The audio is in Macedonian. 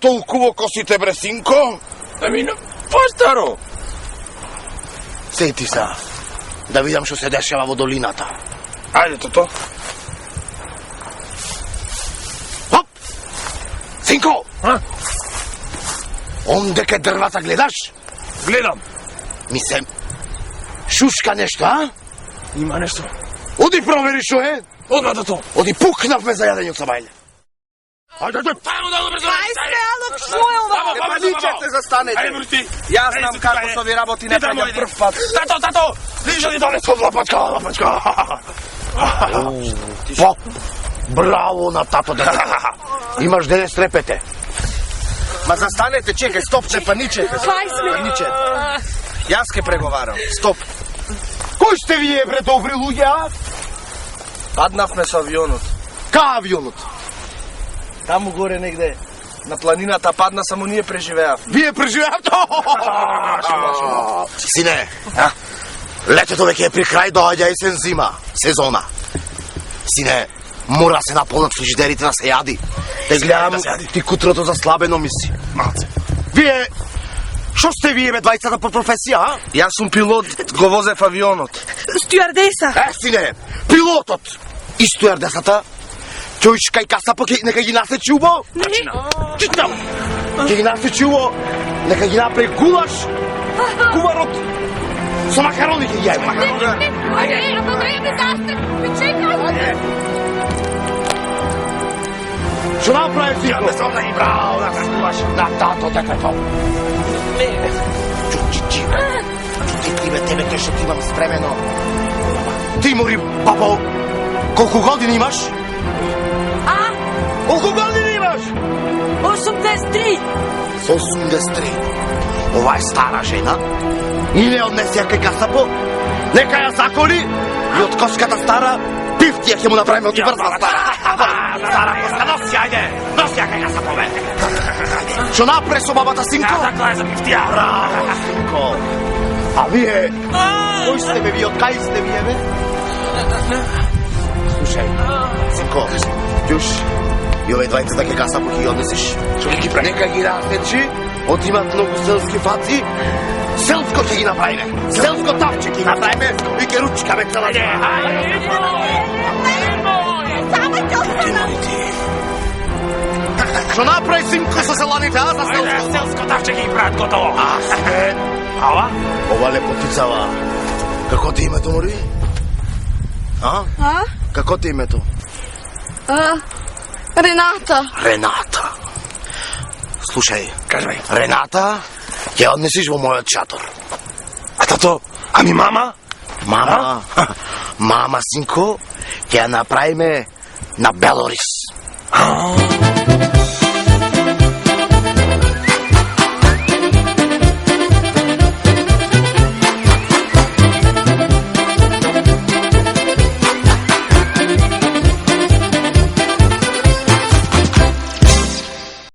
толкова косите, бре, синко? Ами, постаро. Сети се, да видам што се дешава во долината. Ајде, тото. Хоп! Синко! Онде ке дрвата гледаш? Гледам. Ми се шушка нешто, а? Има нешто. Оди провери што е. Одма тото. Оди пукнавме за јадење со бајле. Ајде. Тајмо да брзо. Ајде, алок, што е ова? Паничете, застанете. Ајде, брути. Јас знам како со ви работи не праќам прв пат. Тато, лижа ли доле со лапачка. Па, браво на тато дете. Имаш да не стрепете. Ма застанете, чекај, стоп, не паничете. Кај сме? Паничете. Јас ке преговарам. Стоп. Кој сте вие, бре, добри луѓе? Паднавме со авионот. Ка авионот? Таму горе негде на планината падна, само ние преживеавме. Вие преживеавте? Сине, летето веќе е при крај, доаѓа есен зима, сезона. Сине, мора се наполнат фрижидерите да се јади. Те гледам, ти кутрото заслабено миси. Малце. Вие, што сте вие, бе, двајцата по професија, а? Јас сум пилот, го возев авионот. Стюардеса. Сине, пилотот и стюардесата, Чујш кај касапо, нека ги насечи убо? Читам! Ке ги насечи убо, нека ги направи гулаш, кумарот, со макарони ке ги јајме. Ајде, ама да јаме застап. Чекај. Што направи синко? Јаме се одај, браво, да се гулаш. На тато детето. Чути ти, бе, тебе тој што ти имам спремено. Ти, мори, папо, колку години имаш? Колку години имаш? 83. 83. Ова е стара жена. И не однеси ја кај касапо. Нека ја заколи и од коската стара пифтија ќе му направиме од брза стара. Стара коска, носи, ајде. Носи ја кај касапо, бе. Што напре со бабата, синко? Така е за пифтија. Браво, синко. А вие, кој сте, бе, вие, од кај сте вие, бе? Слушај, синко, јуш, и ове двајцата ке касапо ќе ги однесиш. Што ги прави? Нека ги расечи, одимат многу селски фаци, селско ќе ги направиме. Селско тавче ќе ги направиме и ќе ручкаме цела зима. Само ќе остана. Што направи синко со селаните, а, за селско? Селско тавче ги прават готово. Сине, Ала? ова лепотицава. Како ти името, мори? А? Како ти името? Рената. Рената. Слушај, Кажај. Рената ќе однесиш во мојот шатор. А тато, ами мама? Мама, синко, ќе ја направиме на Белорис.